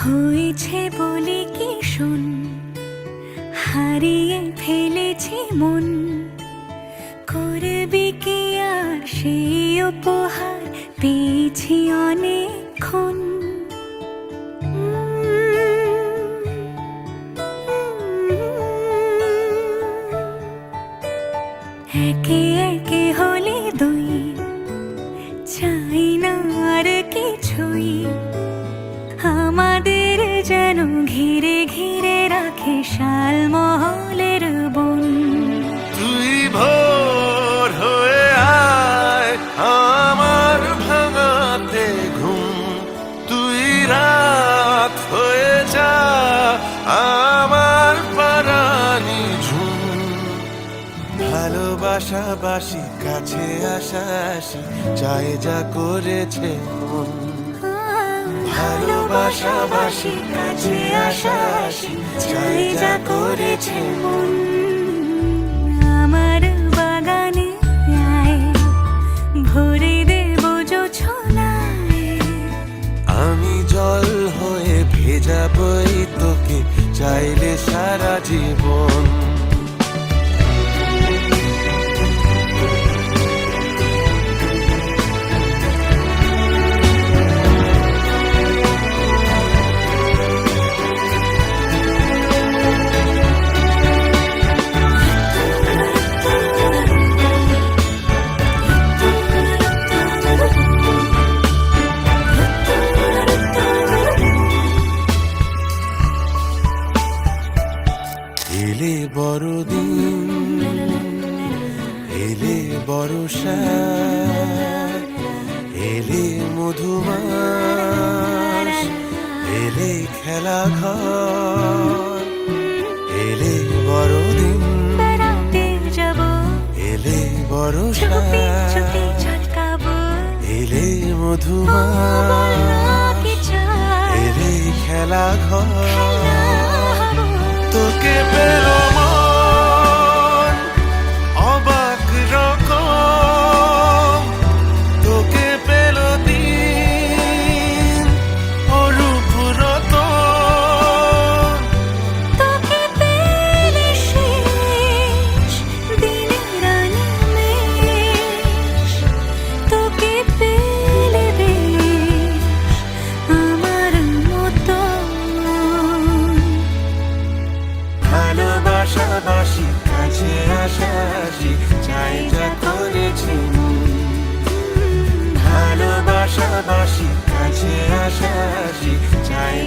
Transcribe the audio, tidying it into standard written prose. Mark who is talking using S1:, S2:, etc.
S1: হয়েছে বলে কি শোন, হারিয়ে ফেলেছি মন। করবি কি আর সেই উপহার পেয়েছি অনেকক্ষণ। একে একে হলে দুই, চাই না আর কিছুই। আমাদের যেন ঘিরে ঘিরে রাখে শালমহলের বন।
S2: তুই ভোর হয়ে আয় আমার ভাঙাতে ঘুম, তুই রাত হয়ে যা আমার পারানি ঝুম। ভালোবাসাবাসি কাছে আসাসি চাই যা করেছে মন। ভালোবাসাবাসি কাছে আসাসি চাই যা করেছে মন।
S1: আমার বাগানে আয়, ভরে দেব জোছনায়।
S2: আমি জল হয়ে ভেজাবই তোকে চাইলে সারা জীবন। এলে বড়দিন, এলে বর্ষা, এলে মধুমাস, এলে খেলা ঘর। এলে বড়দিন,
S1: বেড়াতে যাব,
S2: এলে বর্ষা,
S1: চুপি চুপি ঝলকাবো।
S2: এলে মধুমাস,
S1: কি চাই,
S2: এলে খেলা ঘর।
S1: হবো।
S2: তোকে পেল মন অবাক রকম, তোকে পেল দিন অরূপ রতন।
S1: তোকে পেলে শেষ দিনের আনিমেষ, তোকে পেলে বেশ আমার মতন।
S2: ভালোবাসাবাসি কাছে আসাসি চাই যা করেছি মন। ভালোবাসাবাসি কাছে আসাসি চাই